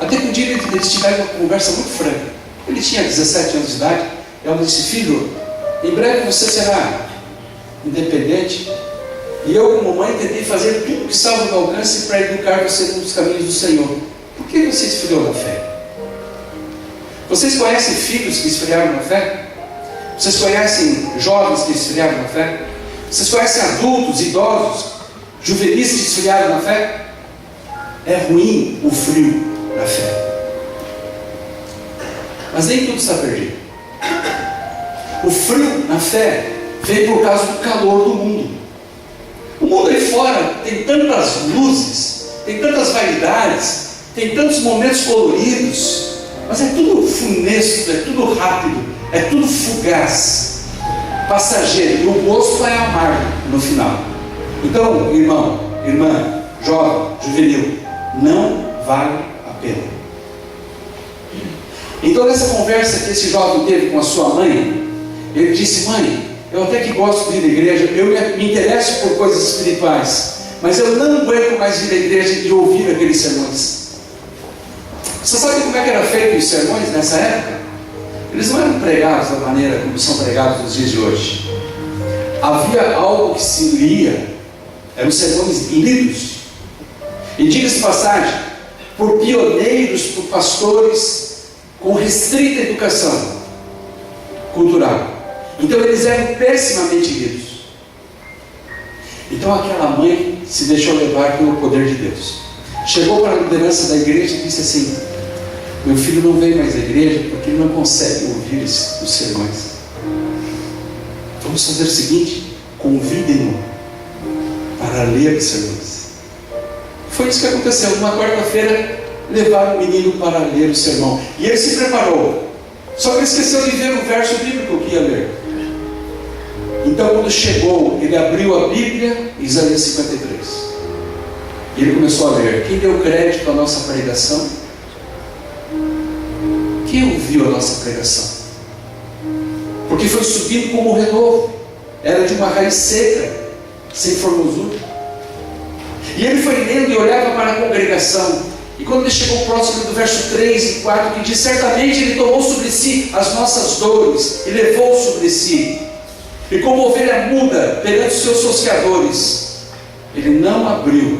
Até que um dia eles tiveram uma conversa muito franca. Ele tinha 17 anos de idade. Ela disse: filho, em breve você será independente. E eu, como mãe, tentei fazer tudo que estava no alcance para educar você nos caminhos do Senhor. Por que você esfriou na fé? Vocês conhecem filhos que esfriaram na fé? Vocês conhecem jovens que esfriaram na fé? Vocês conhecem adultos, idosos, juvenis que esfriaram na fé? É ruim o frio na fé. Mas nem tudo está perdido. O frio na fé vem por causa do calor do mundo. O mundo aí fora tem tantas luzes, tem tantas vaidades, tem tantos momentos coloridos, mas é tudo funesto, é tudo rápido, é tudo fugaz, passageiro, e o gosto é amargo no final. Então, irmão, irmã, jovem, juvenil, não vale a pena. Então, nessa conversa que esse jovem teve com a sua mãe, ele disse: mãe, eu até que gosto de ir à igreja, eu me interesso por coisas espirituais, mas eu não aguento mais ir à igreja e ouvir aqueles sermões. Você sabe como é que era feito os sermões nessa época? Eles não eram pregados da maneira como são pregados nos dias de hoje. Havia algo que se lia, eram sermões lidos, e diga-se de passagem, por pioneiros, por pastores com restrita educação cultural. Então eles eram pessimamente lidos. Então aquela mãe se deixou levar pelo poder de Deus. Chegou para a liderança da igreja e disse assim: meu filho não vem mais à igreja porque ele não consegue ouvir os sermões. Vamos fazer o seguinte: convidem-no para ler os sermões. Foi isso que aconteceu. Numa quarta-feira levaram o menino para ler o sermão. E ele se preparou. Só que ele esqueceu de ver o verso bíblico que ia ler. Então, quando chegou, ele abriu a Bíblia, Isaías 53. E ele começou a ler. Quem deu crédito à nossa pregação? Quem ouviu a nossa pregação? Porque foi subindo como um renovo. Era de uma raiz seca, sem formosura. E ele foi lendo e olhava para a congregação. E quando ele chegou próximo do verso 3 e 4, que diz: certamente ele tomou sobre si as nossas dores e levou sobre si. E como ovelha muda perante os seus tosqueadores, ele não abriu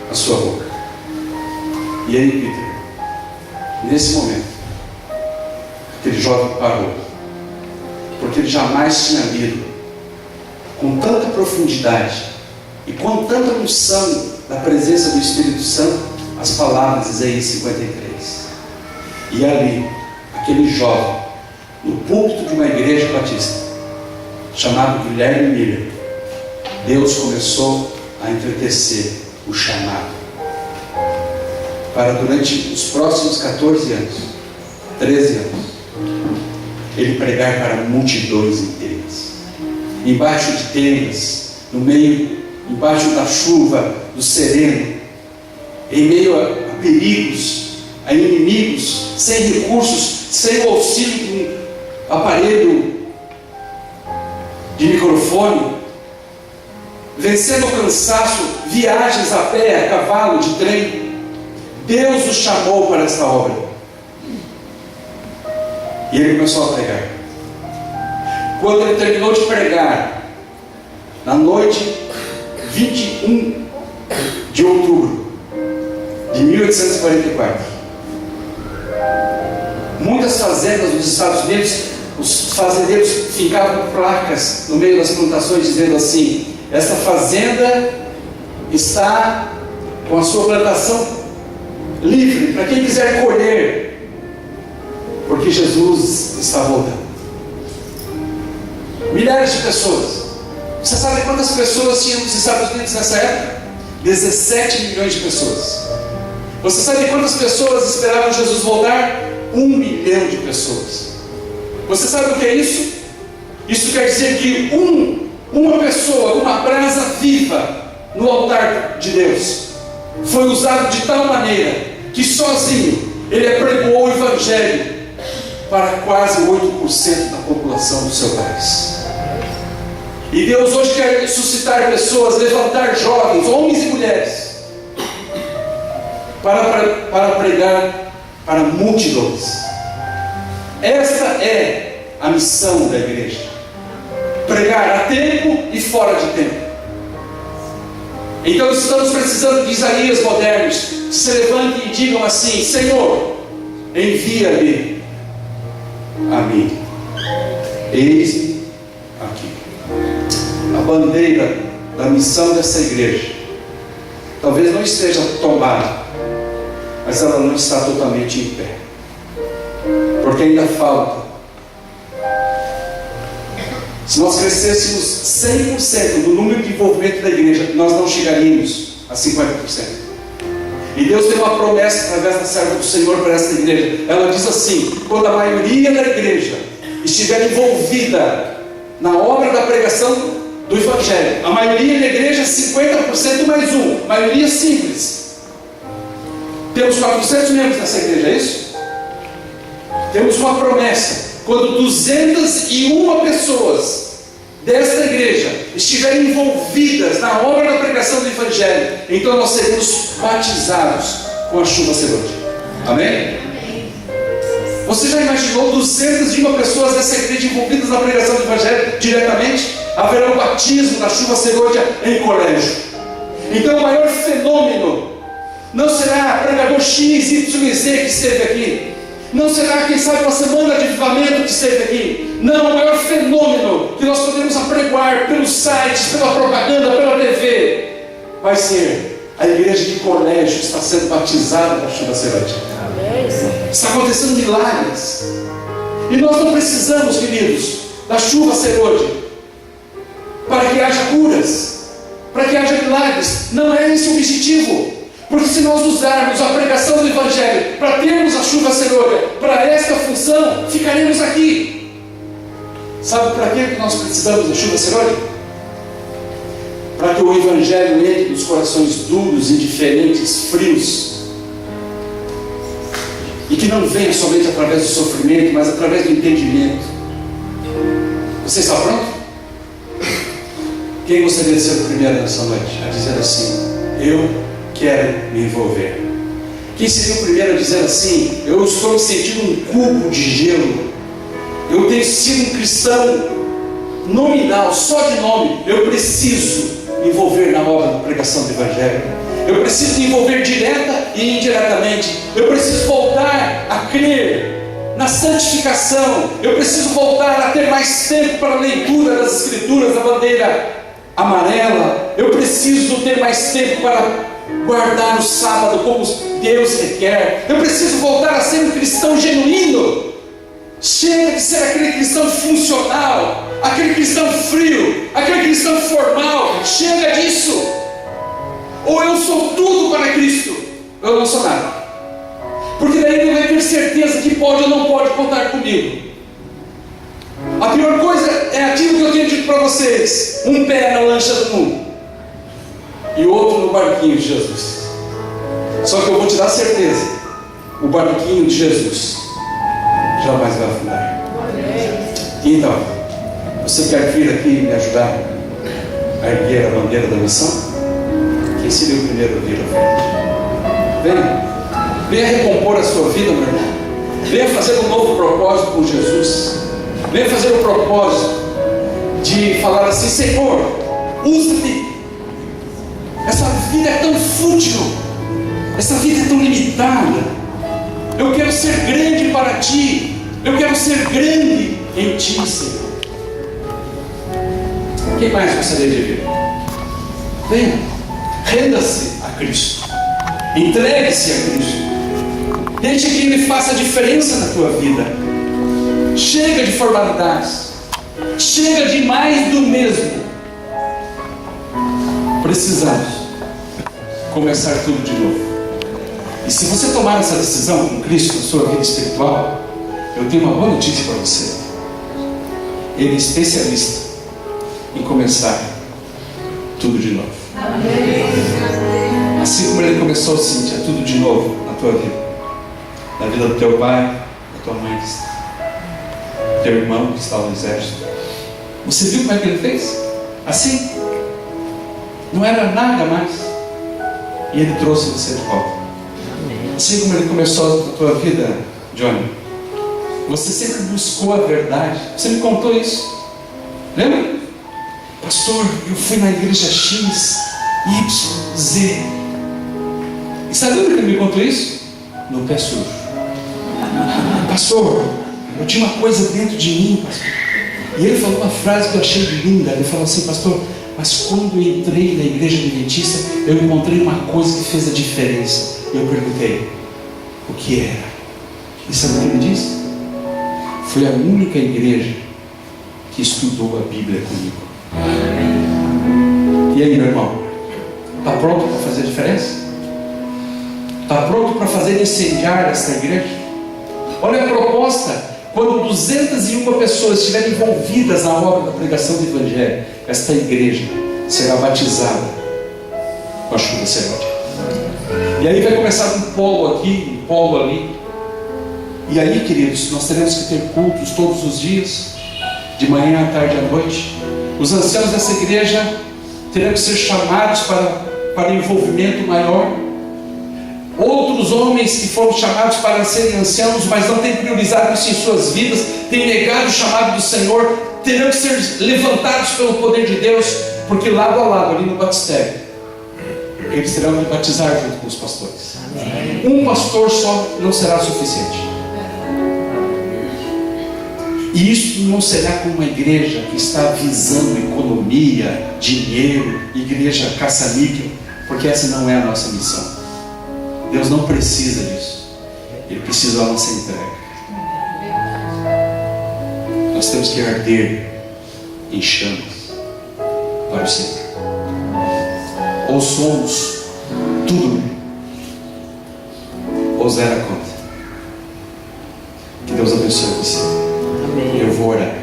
a sua boca. E aí, Peter, nesse momento, aquele jovem parou, porque ele jamais tinha lido com tanta profundidade e com tanta unção da presença do Espírito Santo as palavras de Isaías 53. E ali, aquele jovem, no púlpito de uma igreja batista, chamado Guilherme Miller, Deus começou a entristecer o chamado para, durante os próximos 14 anos, 13 anos, ele pregar para multidões inteiras, embaixo de tendas, no meio, embaixo da chuva, do sereno, em meio a perigos, a inimigos, sem recursos, sem o auxílio de um aparelho de microfone, vencendo o cansaço, viagens a pé, a cavalo, de trem. Deus o chamou para essa obra. E ele começou a pregar. Quando ele terminou de pregar, na noite 21 de outubro de 1844, muitas fazendas dos Estados Unidos, os fazendeiros fincavam placas no meio das plantações dizendo assim: esta fazenda está com a sua plantação livre para quem quiser colher, porque Jesus está voltando. Milhares de pessoas. Você sabe quantas pessoas tinham nos Estados Unidos nessa época? 17 milhões de pessoas. Você sabe quantas pessoas esperavam Jesus voltar? 1 milhão de pessoas. Você sabe o que é isso? Isso quer dizer que uma pessoa, uma brasa viva no altar de Deus, foi usado de tal maneira que sozinho ele pregou o Evangelho para quase 8% da população do seu país. E Deus hoje quer suscitar pessoas, levantar jovens, homens e mulheres, para pregar para multidões. Esta é a missão da igreja: pregar a tempo e fora de tempo. Então estamos precisando de Isaías modernos que se levantem e digam assim: Senhor, envia-me a mim, eis-me aqui. A bandeira da missão dessa igreja talvez não esteja tombada, mas ela não está totalmente em pé, porque ainda falta. Se nós crescêssemos 100% do número de envolvimento da igreja, nós não chegaríamos a 50%. E Deus tem uma promessa através da serva do Senhor para esta igreja. Ela diz assim: quando a maioria da igreja estiver envolvida na obra da pregação do Evangelho, a maioria da igreja, 50% mais um, maioria simples. Temos 400 membros nessa igreja, é isso? Temos uma promessa: quando 201 pessoas desta igreja estiverem envolvidas na obra da pregação do Evangelho, então nós seremos batizados com a chuva serôdia. Amém? Você já imaginou 201 pessoas dessa igreja envolvidas na pregação do Evangelho diretamente? Haverá o batismo da chuva serôdia em colégio. Então o maior fenômeno não será pregador X, Y, Z que esteve aqui. Não será, quem sabe, uma semana de avivamento que esteve aqui. Não, o maior fenômeno que nós podemos apregoar pelos sites, pela propaganda, pela TV, vai ser a igreja de colégio está sendo batizada da chuva serôdia. Está acontecendo milagres. E nós não precisamos, queridos, da chuva serôdia para que haja curas, para que haja milagres. Não é esse o objetivo. Porque se nós usarmos a pregação do Evangelho para termos a chuva serôdia para esta função, ficaremos aqui. Sabe para que nós precisamos da chuva serôdia? Para que o Evangelho entre nos corações duros, indiferentes, frios, e que não venha somente através do sofrimento, mas através do entendimento. Você está pronto? Quem gostaria de ser o primeiro nessa noite a dizer assim: eu quero me envolver? Quem seria o primeiro a dizer assim: eu estou me sentindo um cubo de gelo, eu tenho sido um cristão nominal, só de nome, eu preciso me envolver na obra da pregação do Evangelho, eu preciso me envolver direta e indiretamente, eu preciso voltar a crer na santificação, eu preciso voltar a ter mais tempo para a leitura das Escrituras, da bandeira amarela, eu preciso ter mais tempo para guardar o sábado como Deus requer. Eu preciso voltar a ser um cristão genuíno. Chega de ser aquele cristão funcional, aquele cristão frio, aquele cristão formal. Chega disso. Ou eu sou tudo para Cristo, ou eu não sou nada. Porque daí ele vai ter certeza que pode ou não pode contar comigo. A pior coisa é aquilo que eu tenho dito para vocês: um pé na lancha do mundo e outro no barquinho de Jesus. Só que eu vou te dar certeza: o barquinho de Jesus jamais vai afundar. Então, você quer vir aqui me ajudar a erguer a bandeira da missão? Quem seria o primeiro a vir à frente? Venha. Venha recompor a sua vida, meu irmão. Venha fazer um novo propósito com Jesus. Venha fazer o propósito de falar assim: Senhor, usa-me. Essa vida é tão fútil, essa vida é tão limitada. Eu quero ser grande para Ti. Eu quero ser grande em Ti, Senhor. Quem mais gostaria de vir? Venha, renda-se a Cristo. Entregue-se a Cristo. Deixe que Ele faça a diferença na tua vida. Chega de formalidades. Chega de mais do mesmo. Precisamos começar tudo de novo. E se você tomar essa decisão com Cristo na sua vida espiritual, eu tenho uma boa notícia para você. Ele é especialista em começar tudo de novo. Assim como Ele começou, Cíntia, tudo de novo na tua vida. Na vida do teu pai, da tua mãe, do teu irmão que estava no exército. Você viu como é que Ele fez? Assim. Não era nada mais. E Ele trouxe você de volta. Assim como Ele começou a tua vida, Johnny. Você sempre buscou a verdade. Você me contou isso. Lembra? Pastor, eu fui na igreja X, Y, Z. E sabe onde Ele me contou isso? No pé sujo. Pastor, eu tinha uma coisa dentro de mim, pastor. E ele falou uma frase que eu achei linda. Ele falou assim: pastor, mas quando eu entrei na igreja adventista, eu encontrei uma coisa que fez a diferença. E eu perguntei: o que era? E sabe o que ele disse? Foi a única igreja que estudou a Bíblia comigo. E aí, meu irmão? Está pronto para fazer a diferença? Está pronto para fazer incendiar esta igreja? Olha a proposta. Quando 201 pessoas estiverem envolvidas na obra da pregação do Evangelho, esta igreja será batizada com a chuva serôdia. E aí vai começar um polo aqui, um polo ali. E aí, queridos, nós teremos que ter cultos todos os dias, de manhã, à tarde, à noite. Os anciãos dessa igreja terão que ser chamados para envolvimento maior. Outros homens que foram chamados para serem anciãos, mas não têm priorizado isso em suas vidas, têm negado o chamado do Senhor, terão que ser levantados pelo poder de Deus, porque lado a lado, ali no batistério, eles terão que batizar junto com os pastores. Um pastor só não será suficiente. E isso não será como uma igreja que está visando economia, dinheiro, igreja caça-níquel, porque essa não é a nossa missão. Deus não precisa disso. Ele precisa da nossa entrega. Nós temos que arder em chamas para o Senhor. Ou somos tudo, ou zero a conta. Que Deus abençoe você. Amém. Eu vou orar.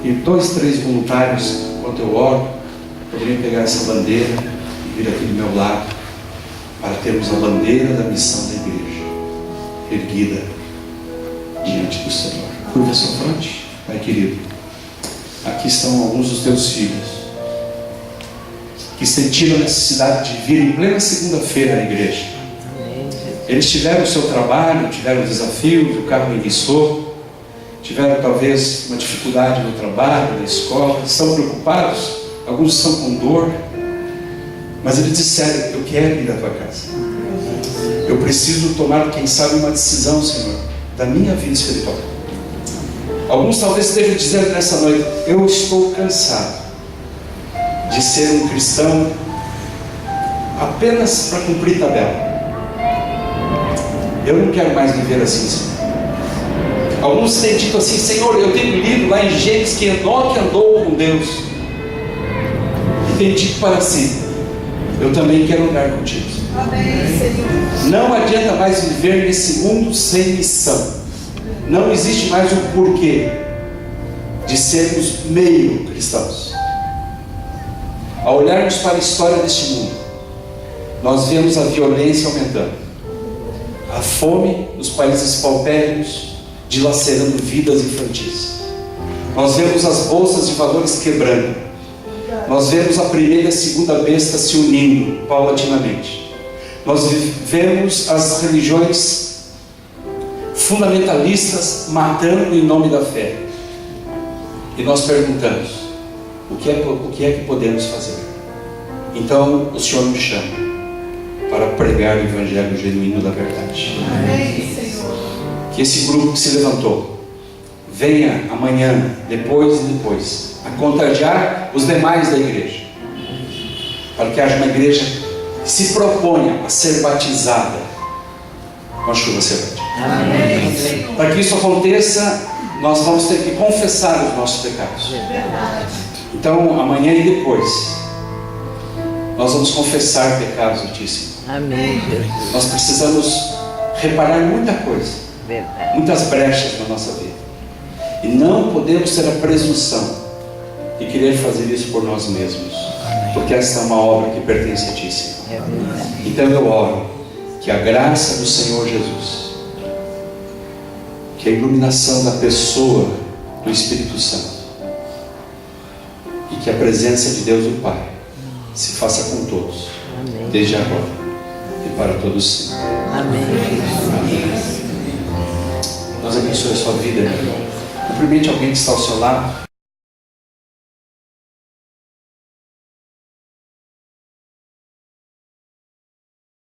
E 2, 3 voluntários, enquanto eu oro, poderiam pegar essa bandeira e vir aqui do meu lado, para termos a bandeira da missão da igreja erguida diante do Senhor. Curva a sua fronte. Pai querido, aqui estão alguns dos teus filhos que sentiram a necessidade de vir em plena segunda-feira à igreja. Eles tiveram o seu trabalho, tiveram desafios, o carro enguiçou, tiveram talvez uma dificuldade no trabalho, na escola, estão preocupados, alguns estão com dor, mas eles disseram: eu quero ir à tua casa. Eu preciso tomar, quem sabe, uma decisão, Senhor, da minha vida espiritual. Alguns talvez estejam dizendo nessa noite: eu estou cansado de ser um cristão apenas para cumprir tabela. Eu não quero mais viver assim, Senhor. Alguns têm dito assim: Senhor, eu tenho lido lá em Gênesis que Enoque andou com Deus, e tem dito para si: eu também quero andar contigo. Amém, Senhor. Não adianta mais viver nesse mundo sem missão. Não existe mais o porquê de sermos meio cristãos. Ao olharmos para a história deste mundo, nós vemos a violência aumentando, a fome nos países paupérrimos dilacerando vidas infantis. Nós vemos as bolsas de valores quebrando. Nós vemos a primeira e a segunda besta se unindo paulatinamente. Nós vemos as religiões fundamentalistas matando em nome da fé. E nós perguntamos: o que é que podemos fazer? Então o Senhor nos chama para pregar o Evangelho genuíno da verdade. Amém, Senhor. Que esse grupo que se levantou venha amanhã, depois, a contagiar os demais da igreja, para que haja uma igreja que se proponha a ser batizada com a chuva serpente. Para que isso aconteça, nós vamos ter que confessar os nossos pecados. Então, amanhã e depois, nós vamos confessar pecados altíssimos. Amém, Jesus. Nós precisamos reparar muita coisa, Verdade. muitas brechas na nossa vida, e não podemos ter a presunção de querer fazer isso por nós mesmos, porque essa é uma obra que pertence a Ti, Senhor. É verdade. Então eu oro que a graça do Senhor Jesus, que a iluminação da pessoa do Espírito Santo e que a presença de Deus o Pai se faça com todos, Amém. desde agora e para todos sempre. Amém. Deus abençoe a sua vida, meu irmão. Cumprimente alguém que está ao seu lado.